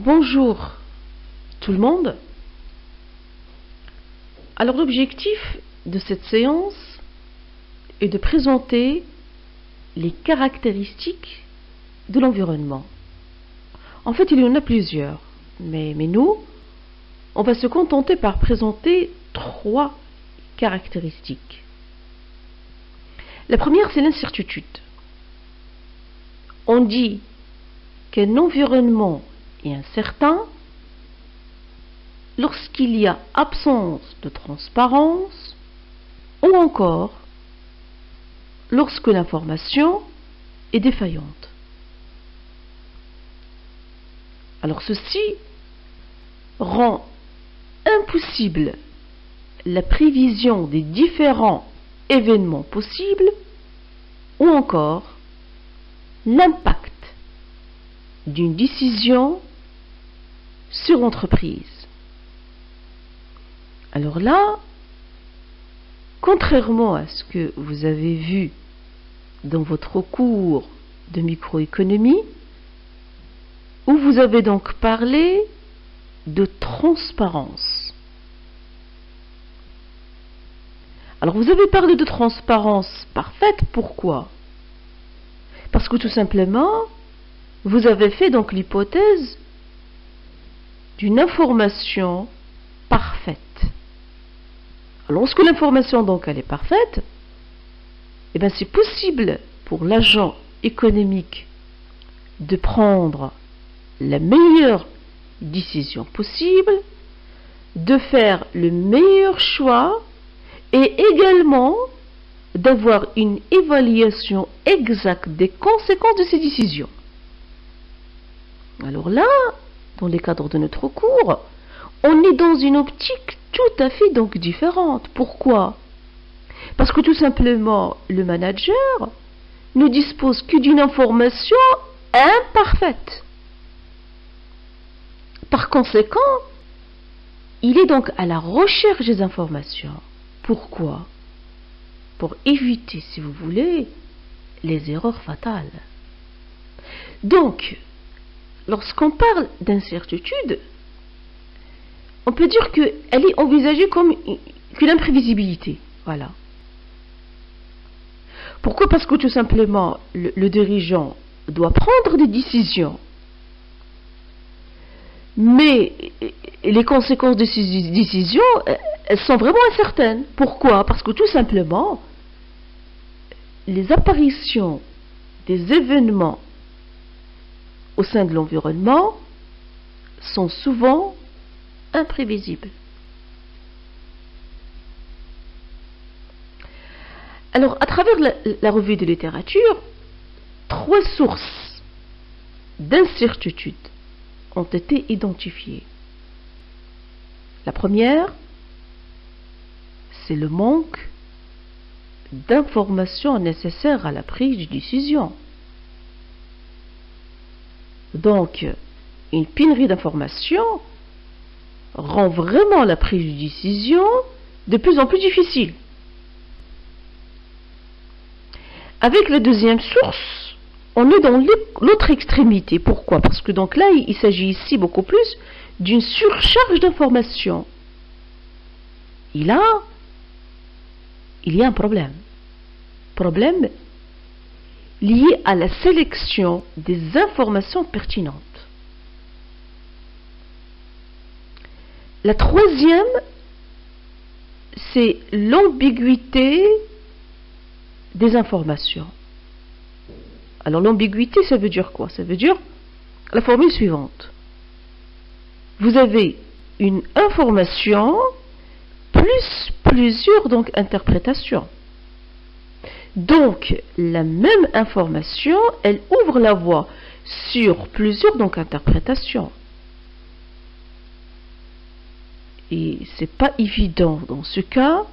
Bonjour tout le monde. Alors l'objectif de cette séance est de présenter les caractéristiques de l'environnement. En fait, il y en a plusieurs, mais nous, on va se contenter par présenter 3 caractéristiques. La première, c'est l'incertitude. On dit qu'un environnement est incertain lorsqu'il y a absence de transparence ou encore lorsque l'information est défaillante. Alors ceci rend impossible la prévision des différents événements possibles ou encore l'impact d'une décision sur l'entreprise. Alors là, contrairement à ce que vous avez vu dans votre cours de microéconomie, où vous avez donc parlé de transparence. Alors vous avez parlé de transparence parfaite, pourquoi? Parce que tout simplement, vous avez fait donc l'hypothèse d'une information parfaite. Lorsque l'information donc elle est parfaite, eh bien c'est possible pour l'agent économique de prendre la meilleure décision possible, de faire le meilleur choix et également d'avoir une évaluation exacte des conséquences de ces décisions. Alors là, dans le cadre de notre cours, on est dans une optique tout à fait donc différente. Pourquoi? Parce que tout simplement, le manager ne dispose que d'une information imparfaite. Par conséquent, il est donc à la recherche des informations. Pourquoi? Pour éviter, si vous voulez, les erreurs fatales. Donc, lorsqu'on parle d'incertitude, on peut dire qu'elle est envisagée comme une imprévisibilité. Voilà. Pourquoi? Parce que tout simplement, le dirigeant doit prendre des décisions. Mais les conséquences de ces décisions, elles sont vraiment incertaines. Pourquoi? Parce que tout simplement, les apparitions des événements au sein de l'environnement sont souvent imprévisibles. Alors, à travers la revue de littérature, 3 sources d'incertitude ont été identifiées. La première, c'est le manque d'informations nécessaires à la prise de décision. Donc, une pénurie d'informations rend vraiment la prise de décision de plus en plus difficile. Avec la deuxième source, on est dans l'autre extrémité. Pourquoi? Parce que donc là, il s'agit ici beaucoup plus d'une surcharge d'informations. Et là, il y a un problème. Problème lié à la sélection des informations pertinentes. La troisième, c'est l'ambiguïté des informations. Alors l'ambiguïté, ça veut dire quoi? Ça veut dire la formule suivante. Vous avez une information plus plusieurs donc interprétations. Donc la même information, elle ouvre la voie sur plusieurs donc interprétations. Et c'est pas évident dans ce cas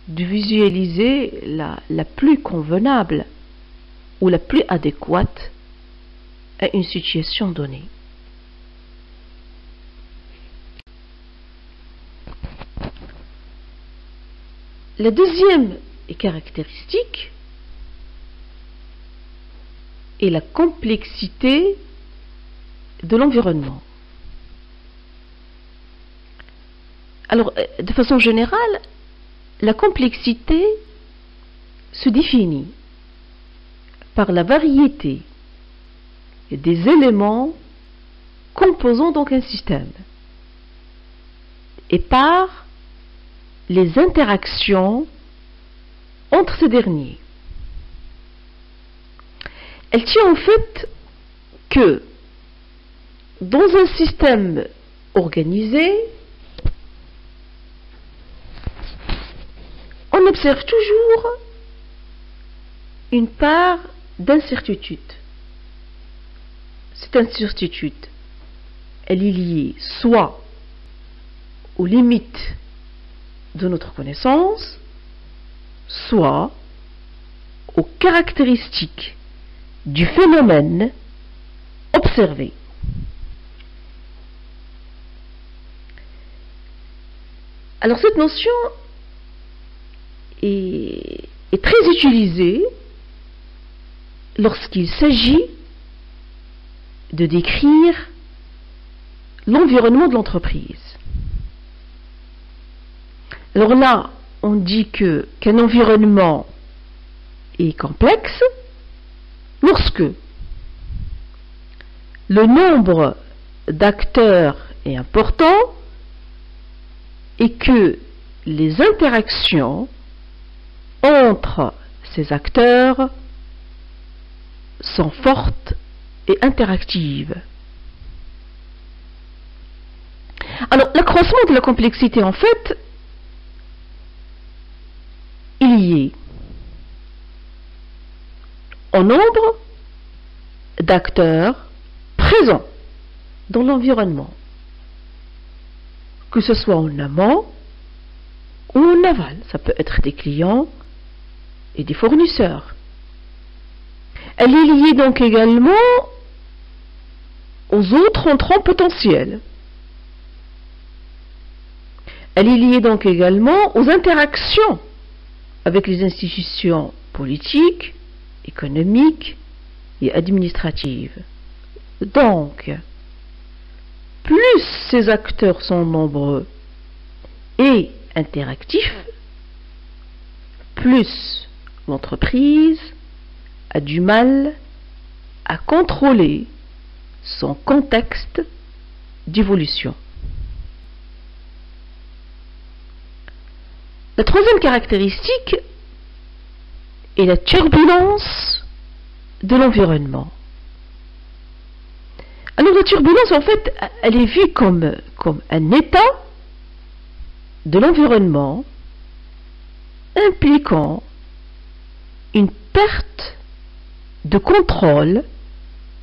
de visualiser la plus convenable ou la plus adéquate à une situation donnée. La deuxième caractéristique est la complexité de l'environnement. Alors, de façon générale, la complexité se définit par la variété des éléments composant donc un système et par les interactions entre ces derniers. Elle tient au fait que dans un système organisé, on observe toujours une part d'incertitude. Cette incertitude, elle est liée soit aux limites de notre connaissance, soit aux caractéristiques du phénomène observé. Alors cette notion est très utilisée lorsqu'il s'agit de décrire l'environnement de l'entreprise. Alors là, on dit qu'un environnement est complexe lorsque le nombre d'acteurs est important et que les interactions entre ces acteurs sont fortes et interactives. Alors, l'accroissement de la complexité, en fait, est lié au nombre d'acteurs présents dans l'environnement, que ce soit en amont ou en aval. Ça peut être des clients et des fournisseurs. Elle est liée donc également aux autres entrants potentiels. Elle est liée donc également aux interactions avec les institutions politiques, économiques et administratives. Donc, plus ces acteurs sont nombreux et interactifs, plus l'entreprise a du mal à contrôler son contexte d'évolution. La troisième caractéristique est la turbulence de l'environnement. Alors la turbulence, en fait, elle est vue comme un état de l'environnement impliquant une perte de contrôle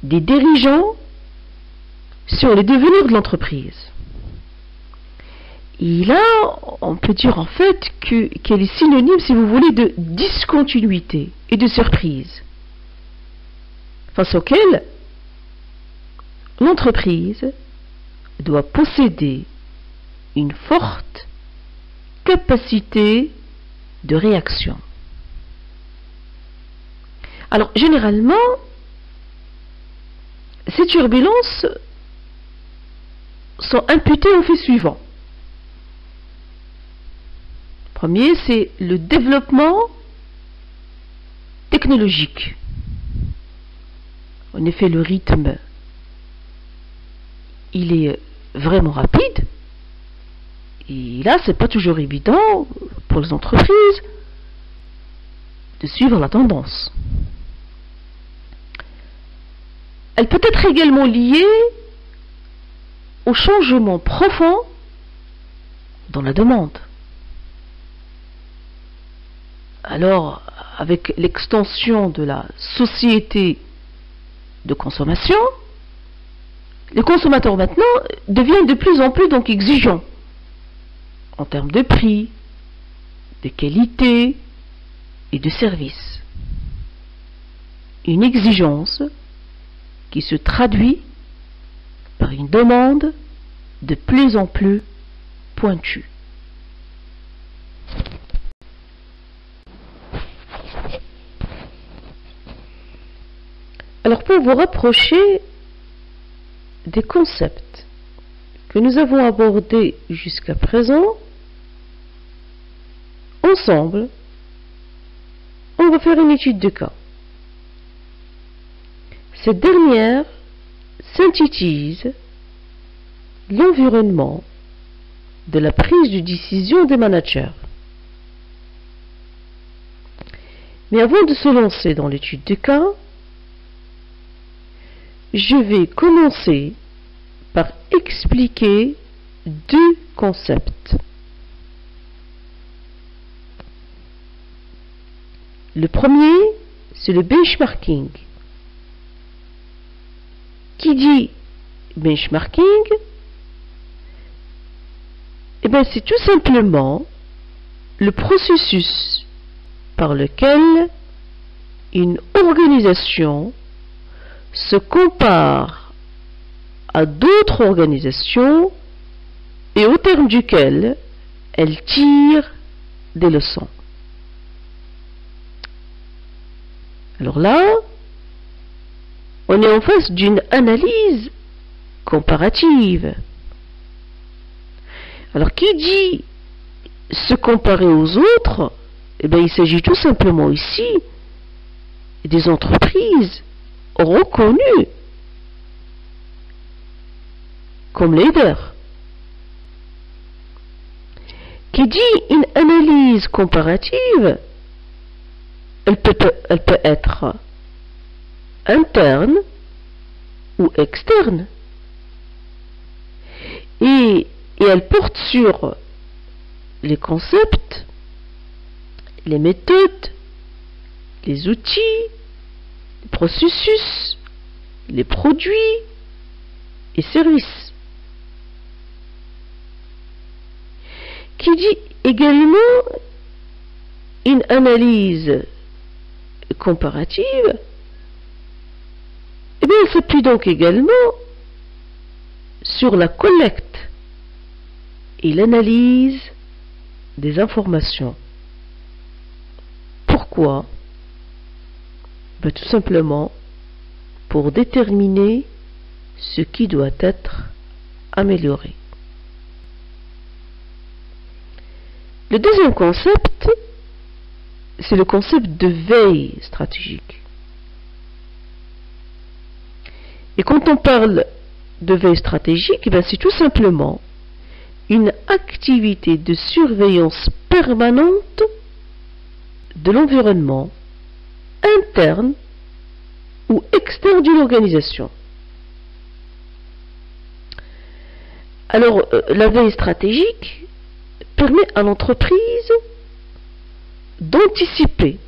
des dirigeants sur le devenir de l'entreprise. Et là, on peut dire en fait qu'elle est synonyme, si vous voulez, de discontinuité et de surprise, face auquel l'entreprise doit posséder une forte capacité de réaction. Alors, généralement, ces turbulences sont imputées aux faits suivants. Premier, c'est le développement technologique. En effet, le rythme, il est vraiment rapide. Et là, c'est pas toujours évident pour les entreprises de suivre la tendance. Elle peut être également liée au changement profond dans la demande. Alors, avec l'extension de la société de consommation, les consommateurs maintenant deviennent de plus en plus donc exigeants en termes de prix, de qualité et de service. Une exigence qui se traduit par une demande de plus en plus pointue. Alors pour vous rapprocher des concepts que que nous avons abordées jusqu'à présent, ensemble, on va faire une étude de cas. Cette dernière synthétise l'environnement de la prise de décision des managers. Mais avant de se lancer dans l'étude de cas, je vais commencer par expliquer deux concepts. Le premier, c'est le benchmarking. Qui dit benchmarking, eh bien, c'est tout simplement le processus par lequel une organisation se compare à d'autres organisations et au terme duquel elle tire des leçons. Alors là, on est en face d'une analyse comparative. Alors, qui dit se comparer aux autres, eh bien, il s'agit tout simplement ici des entreprises reconnues comme leaders. Qui dit une analyse comparative, elle peut être interne ou externe. Et elle porte sur les concepts, les méthodes, les outils, les processus, les produits et services. Qui dit également une analyse comparative, eh bien, elle s'appuie donc également sur la collecte et l'analyse des informations. Pourquoi? Ben, tout simplement pour déterminer ce qui doit être amélioré. Le deuxième concept, c'est le concept de veille stratégique. Et quand on parle de veille stratégique, ben c'est tout simplement une activité de surveillance permanente de l'environnement interne ou externe d'une organisation. Alors, la veille stratégique permet à l'entreprise d'anticiper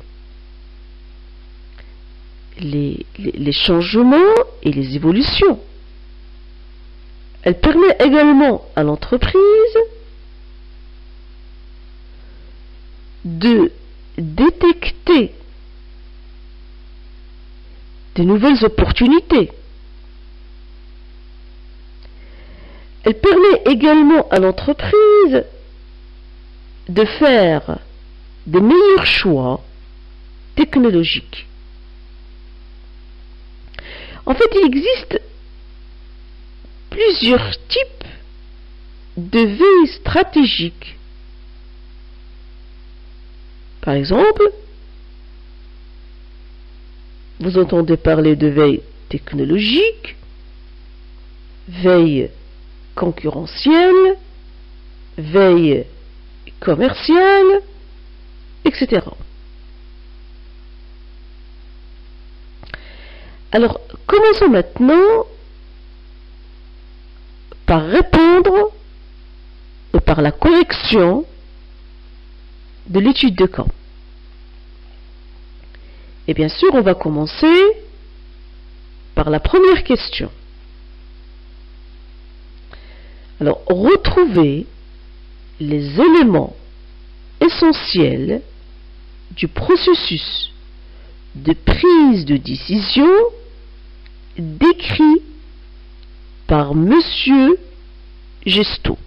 les changements et les évolutions. Elle permet également à l'entreprise de détecter de nouvelles opportunités. Elle permet également à l'entreprise de faire des meilleurs choix technologiques. En fait, il existe plusieurs types de veille stratégique. Par exemple, vous entendez parler de veille technologique, veille concurrentielle, veille commerciale, etc. Alors, commençons maintenant par répondre et par la correction de l'étude de cas. Et bien sûr, on va commencer par la première question. Alors, retrouver les éléments essentiels du processus de prise de décision décrit par Monsieur Gesto.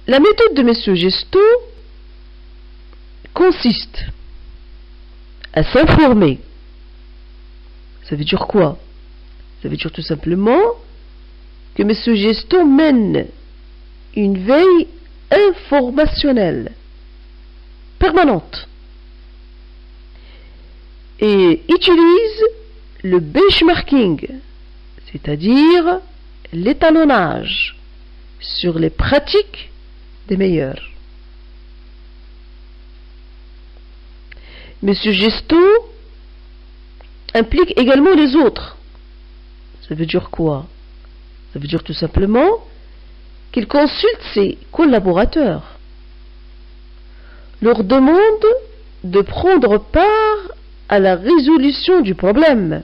La méthode de Monsieur Gesto consiste à s'informer. Ça veut dire quoi? Ça veut dire tout simplement que M. Gesto mène une veille informationnelle permanente et utilise le benchmarking, c'est-à-dire l'étalonnage sur les pratiques des meilleurs. M. Gesto implique également les autres. Ça veut dire quoi? Ça veut dire tout simplement qu'il consulte ses collaborateurs, leur demande de prendre part à la résolution du problème,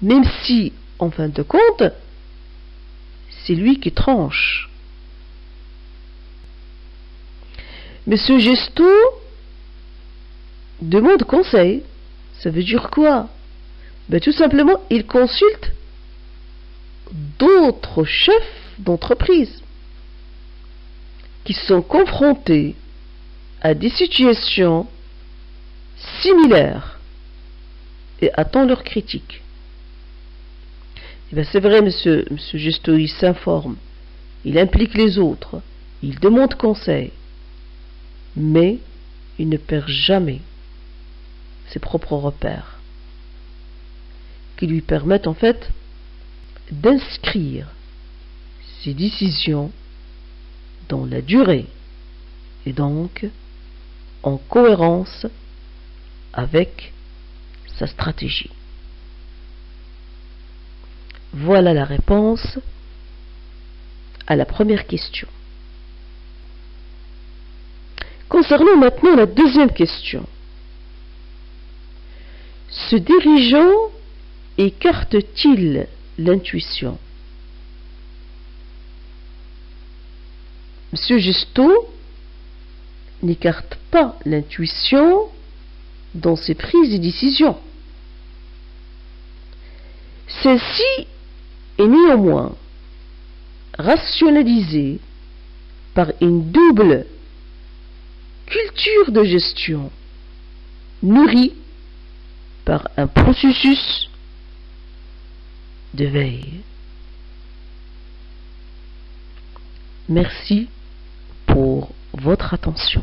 même si, en fin de compte, c'est lui qui tranche. Monsieur Gesto demande conseil. Ça veut dire quoi? Tout simplement, il consulte d'autres chefs d'entreprise qui sont confrontés à des situations similaires et attend leur critique. C'est vrai, monsieur Gesto, il s'informe, il implique les autres, il demande conseil, mais il ne perd jamais ses propres repères qui lui permettent en fait d'inscrire ses décisions dans la durée et donc en cohérence avec sa stratégie. Voilà la réponse à la première question. Concernons maintenant la deuxième question. Ce dirigeant écarte-t-il l'intuition? M. Gesto n'écarte pas l'intuition dans ses prises de décision. Celle-ci est néanmoins rationalisée par une double culture de gestion nourrie par un processus de veille. Merci pour votre attention.